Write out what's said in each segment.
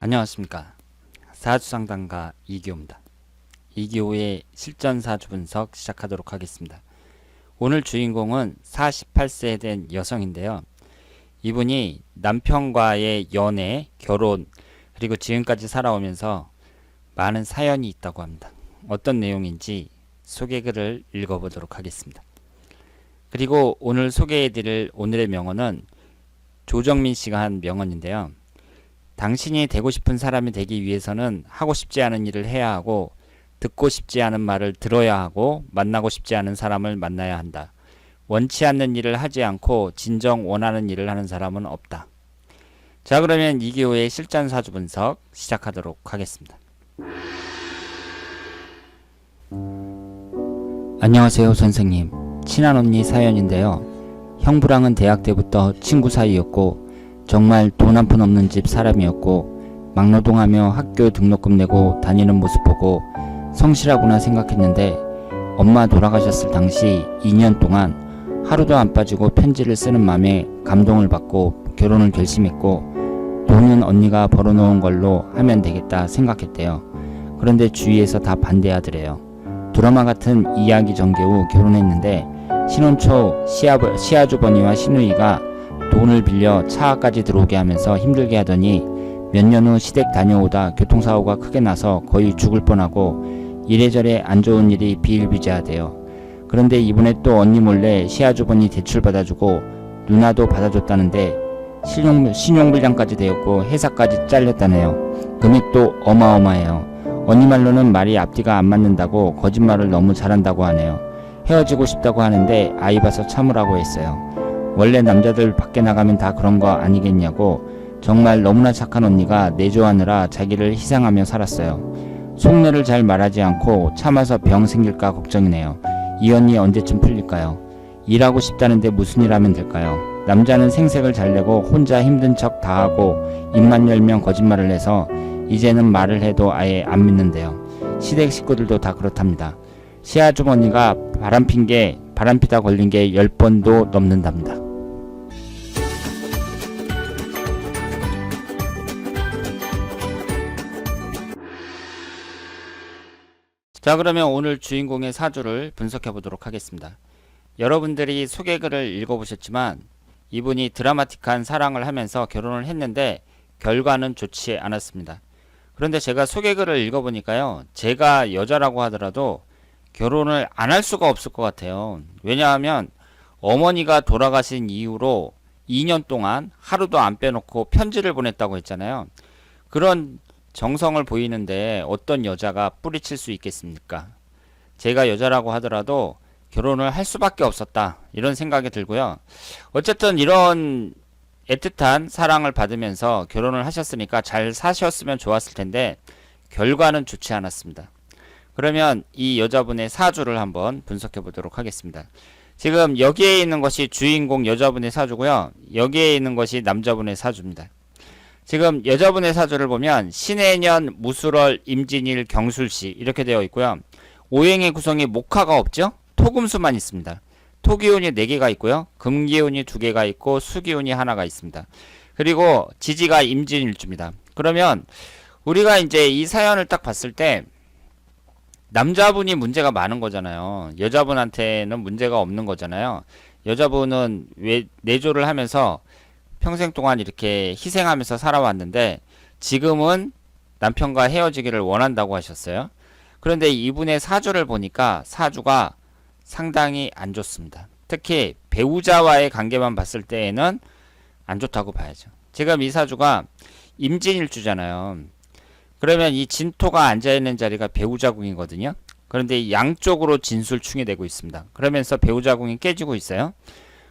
안녕하십니까. 사주상담가 이기호입니다. 이기호의 실전사주 분석 시작하도록 하겠습니다. 오늘 주인공은 48세에 된 여성인데요. 이분이 남편과의 연애, 결혼, 그리고 지금까지 살아오면서 많은 사연이 있다고 합니다. 어떤 내용인지 소개글을 읽어보도록 하겠습니다. 그리고 오늘 소개해드릴 오늘의 명언은 조정민 씨가 한 명언인데요. 당신이 되고 싶은 사람이 되기 위해서는 하고 싶지 않은 일을 해야 하고, 듣고 싶지 않은 말을 들어야 하고, 만나고 싶지 않은 사람을 만나야 한다. 원치 않는 일을 하지 않고 진정 원하는 일을 하는 사람은 없다. 자, 그러면 이기호의 실전 사주 분석 시작하도록 하겠습니다. 안녕하세요, 선생님. 친한 언니 사연인데요. 형부랑은 대학 때부터 친구 사이였고, 정말 돈 한 푼 없는 집 사람이었고, 막노동하며 학교 등록금 내고 다니는 모습 보고 성실하구나 생각했는데, 엄마 돌아가셨을 당시 2년 동안 하루도 안 빠지고 편지를 쓰는 마음에 감동을 받고 결혼을 결심했고, 돈은 언니가 벌어놓은 걸로 하면 되겠다 생각했대요. 그런데 주위에서 다 반대하더래요. 드라마 같은 이야기 전개 후 결혼했는데, 신혼 초 시아주버니와 시누이가 돈을 빌려 차까지 들어오게 하면서 힘들게 하더니 몇 년 후 시댁 다녀오다 교통사고가 크게 나서 거의 죽을 뻔하고 이래저래 안 좋은 일이 비일비재하대요. 그런데 이번에 또 언니 몰래 시아주버니 대출 받아주고 누나도 받아줬다는데 신용불량까지 되었고 회사까지 잘렸다네요. 금액도 어마어마해요. 언니 말로는 말이 앞뒤가 안 맞는다고 거짓말을 너무 잘한다고 하네요. 헤어지고 싶다고 하는데 아이 봐서 참으라고 했어요. 원래 남자들 밖에 나가면 다 그런 거 아니겠냐고. 정말 너무나 착한 언니가 내조하느라 자기를 희생하며 살았어요. 속내를 잘 말하지 않고 참아서 병 생길까 걱정이네요. 이 언니 언제쯤 풀릴까요? 일하고 싶다는데 무슨 일 하면 될까요? 남자는 생색을 잘 내고 혼자 힘든 척 다 하고 입만 열면 거짓말을 해서 이제는 말을 해도 아예 안 믿는데요. 시댁 식구들도 다 그렇답니다. 시아주머니가 바람피다 걸린 게 10번도 넘는답니다. 자, 그러면 오늘 주인공의 사주를 분석해 보도록 하겠습니다. 여러분들이 소개글을 읽어보셨지만 이분이 드라마틱한 사랑을 하면서 결혼을 했는데 결과는 좋지 않았습니다. 그런데 제가 소개글을 읽어보니까요, 제가 여자라고 하더라도 결혼을 안 할 수가 없을 것 같아요. 왜냐하면 어머니가 돌아가신 이후로 2년 동안 하루도 안 빼놓고 편지를 보냈다고 했잖아요. 그런 정성을 보이는데 어떤 여자가 뿌리칠 수 있겠습니까? 제가 여자라고 하더라도 결혼을 할 수밖에 없었다, 이런 생각이 들고요. 어쨌든 이런 애틋한 사랑을 받으면서 결혼을 하셨으니까 잘 사셨으면 좋았을 텐데 결과는 좋지 않았습니다. 그러면 이 여자분의 사주를 한번 분석해 보도록 하겠습니다. 지금 여기에 있는 것이 주인공 여자분의 사주고요. 여기에 있는 것이 남자분의 사주입니다. 지금 여자분의 사주를 보면 신해년, 무술월, 임진일, 경술시 이렇게 되어 있고요. 오행의 구성이 목화가 없죠? 토금수만 있습니다. 토기운이 4개가 있고요. 금기운이 2개가 있고 수기운이 하나가 있습니다. 그리고 지지가 임진일주입니다. 그러면 우리가 이제 이 사연을 딱 봤을 때 남자분이 문제가 많은 거잖아요. 여자분한테는 문제가 없는 거잖아요. 여자분은 왜 내조를 하면서 평생 동안 이렇게 희생하면서 살아왔는데 지금은 남편과 헤어지기를 원한다고 하셨어요. 그런데 이분의 사주를 보니까 사주가 상당히 안 좋습니다. 특히 배우자와의 관계만 봤을 때에는 안 좋다고 봐야죠. 지금 이 사주가 임진일주잖아요. 그러면 이 진토가 앉아있는 자리가 배우자궁이거든요. 그런데 양쪽으로 진술충이 되고 있습니다. 그러면서 배우자궁이 깨지고 있어요.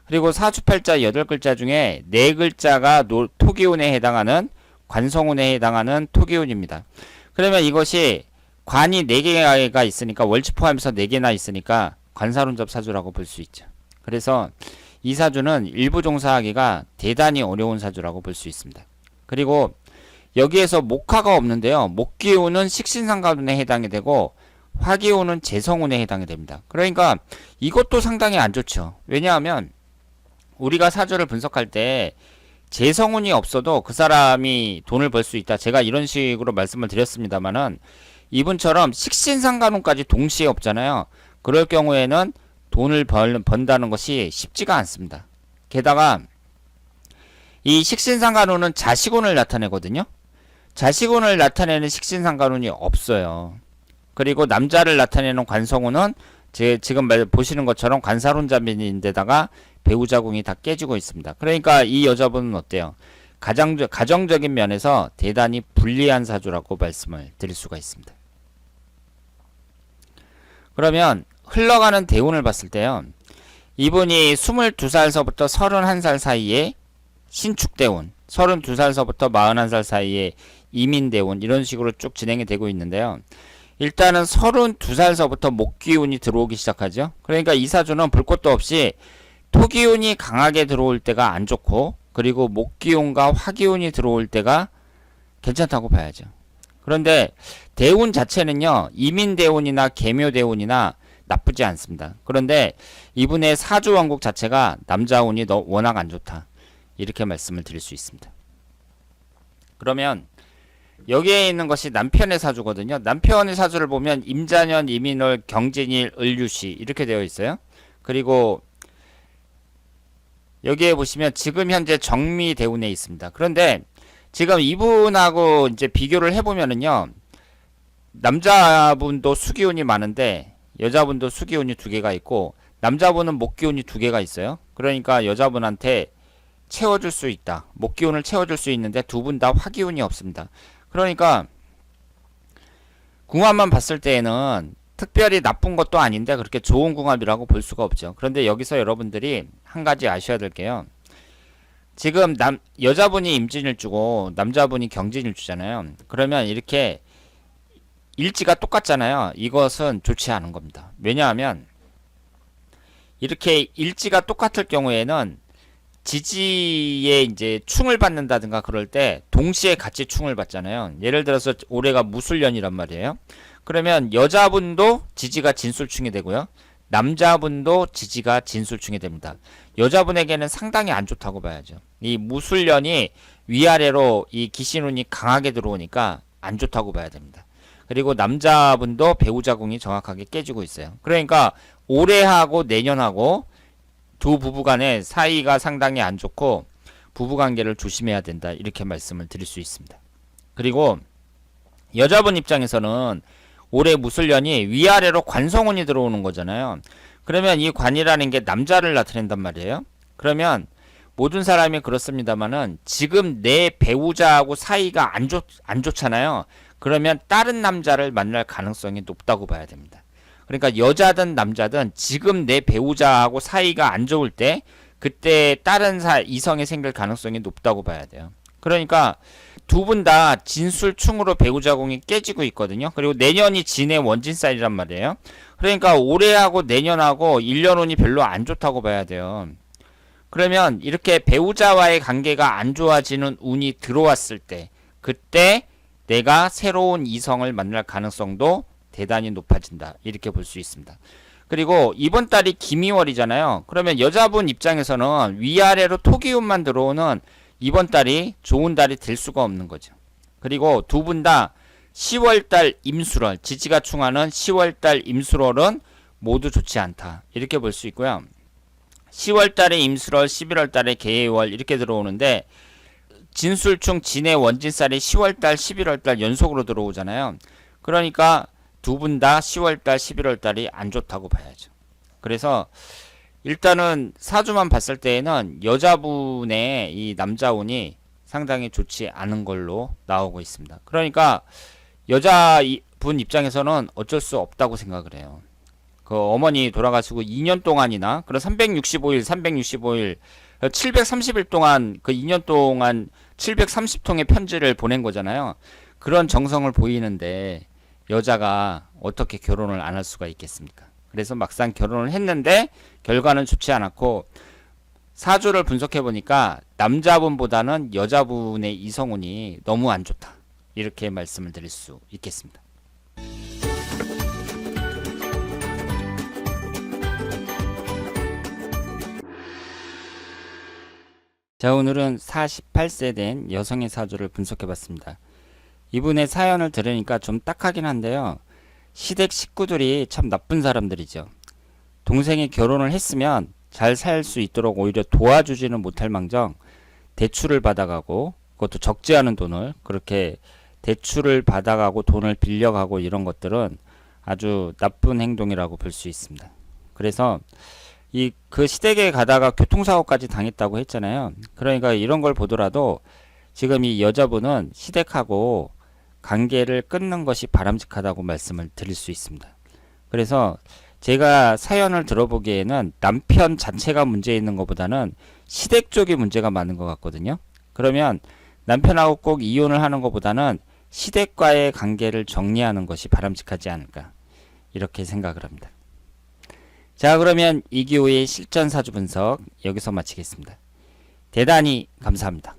그리고 사주팔자 8글자 중에 4글자가 토기운에 해당하는 관성운에 해당하는 토기운입니다. 그러면 이것이 관이 4개가 있으니까 월지 포함해서 4개나 있으니까 관사론접 사주라고 볼 수 있죠. 그래서 이 사주는 일부 종사하기가 대단히 어려운 사주라고 볼 수 있습니다. 그리고 여기에서 목화가 없는데요. 목기운은 식신상관운에 해당이 되고 화기운은 재성운에 해당이 됩니다. 그러니까 이것도 상당히 안 좋죠. 왜냐하면 우리가 사주를 분석할 때 재성운이 없어도 그 사람이 돈을 벌 수 있다. 제가 이런 식으로 말씀을 드렸습니다만은 이분처럼 식신상간운까지 동시에 없잖아요. 그럴 경우에는 돈을 번다는 것이 쉽지가 않습니다. 게다가 이 식신상간운은 자식운을 나타내거든요. 자식운을 나타내는 식신상간운이 없어요. 그리고 남자를 나타내는 관성운은 지금 보시는 것처럼 관살혼자인데다가 배우자궁이 다 깨지고 있습니다. 그러니까 이 여자분은 어때요? 가정적인 면에서 대단히 불리한 사주라고 말씀을 드릴 수가 있습니다. 그러면 흘러가는 대운을 봤을 때요. 이분이 22살서부터 31살 사이에 신축대운, 32살서부터 41살 사이에 이민대운 이런 식으로 쭉 진행이 되고 있는데요. 일단은 32살서부터 목기운이 들어오기 시작하죠. 그러니까 이 사주는 볼 것도 없이 토기운이 강하게 들어올 때가 안 좋고 그리고 목기운과 화기운이 들어올 때가 괜찮다고 봐야죠. 그런데 대운 자체는요. 이민대운이나 계묘대운이나 나쁘지 않습니다. 그런데 이분의 사주왕국 자체가 남자운이 워낙 안 좋다. 이렇게 말씀을 드릴 수 있습니다. 그러면 여기에 있는 것이 남편의 사주거든요. 남편의 사주를 보면 임자년, 이민월, 경진일, 을유시 이렇게 되어 있어요. 그리고 여기에 보시면 지금 현재 정미대운에 있습니다. 그런데 지금 이분하고 이제 비교를 해보면은요. 남자분도 수기운이 많은데 여자분도 수기운이 2개가 있고 남자분은 목기운이 2개가 있어요. 그러니까 여자분한테 채워줄 수 있다. 목기운을 채워줄 수 있는데 두 분 다 화기운이 없습니다. 그러니까 궁합만 봤을 때에는 특별히 나쁜 것도 아닌데 그렇게 좋은 궁합이라고 볼 수가 없죠. 그런데 여기서 여러분들이 한 가지 아셔야 될 게요. 지금 여자분이 임진일주고 남자분이 경진일주잖아요. 그러면 이렇게 일지가 똑같잖아요. 이것은 좋지 않은 겁니다. 왜냐하면 이렇게 일지가 똑같을 경우에는 지지에 이제 충을 받는다든가 그럴 때 동시에 같이 충을 받잖아요. 예를 들어서 올해가 무술년이란 말이에요. 그러면 여자분도 지지가 진술충이 되고요. 남자분도 지지가 진술충이 됩니다. 여자분에게는 상당히 안 좋다고 봐야죠. 이 무술년이 위아래로 이 기신운이 강하게 들어오니까 안 좋다고 봐야 됩니다. 그리고 남자분도 배우자궁이 정확하게 깨지고 있어요. 그러니까 올해하고 내년하고 두 부부간의 사이가 상당히 안 좋고 부부관계를 조심해야 된다 이렇게 말씀을 드릴 수 있습니다. 그리고 여자분 입장에서는 올해 무술년이 위아래로 관성운이 들어오는 거잖아요. 그러면 이 관이라는 게 남자를 나타낸단 말이에요. 그러면 모든 사람이 그렇습니다만은 지금 내 배우자하고 사이가 안 좋잖아요. 그러면 다른 남자를 만날 가능성이 높다고 봐야 됩니다. 그러니까 여자든 남자든 지금 내 배우자하고 사이가 안 좋을 때 그때 다른 이성이 생길 가능성이 높다고 봐야 돼요. 그러니까 두 분 다 진술충으로 배우자궁이 깨지고 있거든요. 그리고 내년이 진의 원진살이란 말이에요. 그러니까 올해하고 내년하고 1년운이 별로 안 좋다고 봐야 돼요. 그러면 이렇게 배우자와의 관계가 안 좋아지는 운이 들어왔을 때 그때 내가 새로운 이성을 만날 가능성도 대단히 높아진다. 이렇게 볼 수 있습니다. 그리고 이번 달이 기미월이잖아요. 그러면 여자분 입장에서는 위아래로 토기운만 들어오는 이번 달이 좋은 달이 될 수가 없는 거죠. 그리고 두 분 다 10월달 임술월, 지지가 충하는 10월달 임술월은 모두 좋지 않다. 이렇게 볼 수 있고요. 10월달에 임술월, 11월달에 계해월 이렇게 들어오는데 진술충 진의 원진살이 10월달, 11월달 연속으로 들어오잖아요. 그러니까 두 분 다 10월달, 11월달이 안 좋다고 봐야죠. 그래서 일단은 사주만 봤을 때에는 여자분의 이 남자운이 상당히 좋지 않은 걸로 나오고 있습니다. 그러니까 여자분 입장에서는 어쩔 수 없다고 생각을 해요. 그 어머니 돌아가시고 2년 동안이나 그런 365일, 730일 동안 그 2년 동안 730통의 편지를 보낸 거잖아요. 그런 정성을 보이는데 여자가 어떻게 결혼을 안 할 수가 있겠습니까? 그래서 막상 결혼을 했는데 결과는 좋지 않았고 사주를 분석해 보니까 남자분보다는 여자분의 이성운이 너무 안 좋다. 이렇게 말씀을 드릴 수 있겠습니다. 자, 오늘은 48세 된 여성의 사주를 분석해봤습니다. 이분의 사연을 들으니까 좀 딱하긴 한데요. 시댁 식구들이 참 나쁜 사람들이죠. 동생이 결혼을 했으면 잘 살 수 있도록 오히려 도와주지는 못할 망정 대출을 받아가고, 그것도 적지 않은 돈을 그렇게 대출을 받아가고 돈을 빌려가고, 이런 것들은 아주 나쁜 행동이라고 볼 수 있습니다. 그래서 그 시댁에 가다가 교통사고까지 당했다고 했잖아요. 그러니까 이런 걸 보더라도 지금 이 여자분은 시댁하고 관계를 끊는 것이 바람직하다고 말씀을 드릴 수 있습니다. 그래서 제가 사연을 들어보기에는 남편 자체가 문제 있는 것보다는 시댁 쪽이 문제가 많은 것 같거든요. 그러면 남편하고 꼭 이혼을 하는 것보다는 시댁과의 관계를 정리하는 것이 바람직하지 않을까, 이렇게 생각을 합니다. 자, 그러면 이기호의 실전 사주 분석 여기서 마치겠습니다. 대단히 감사합니다.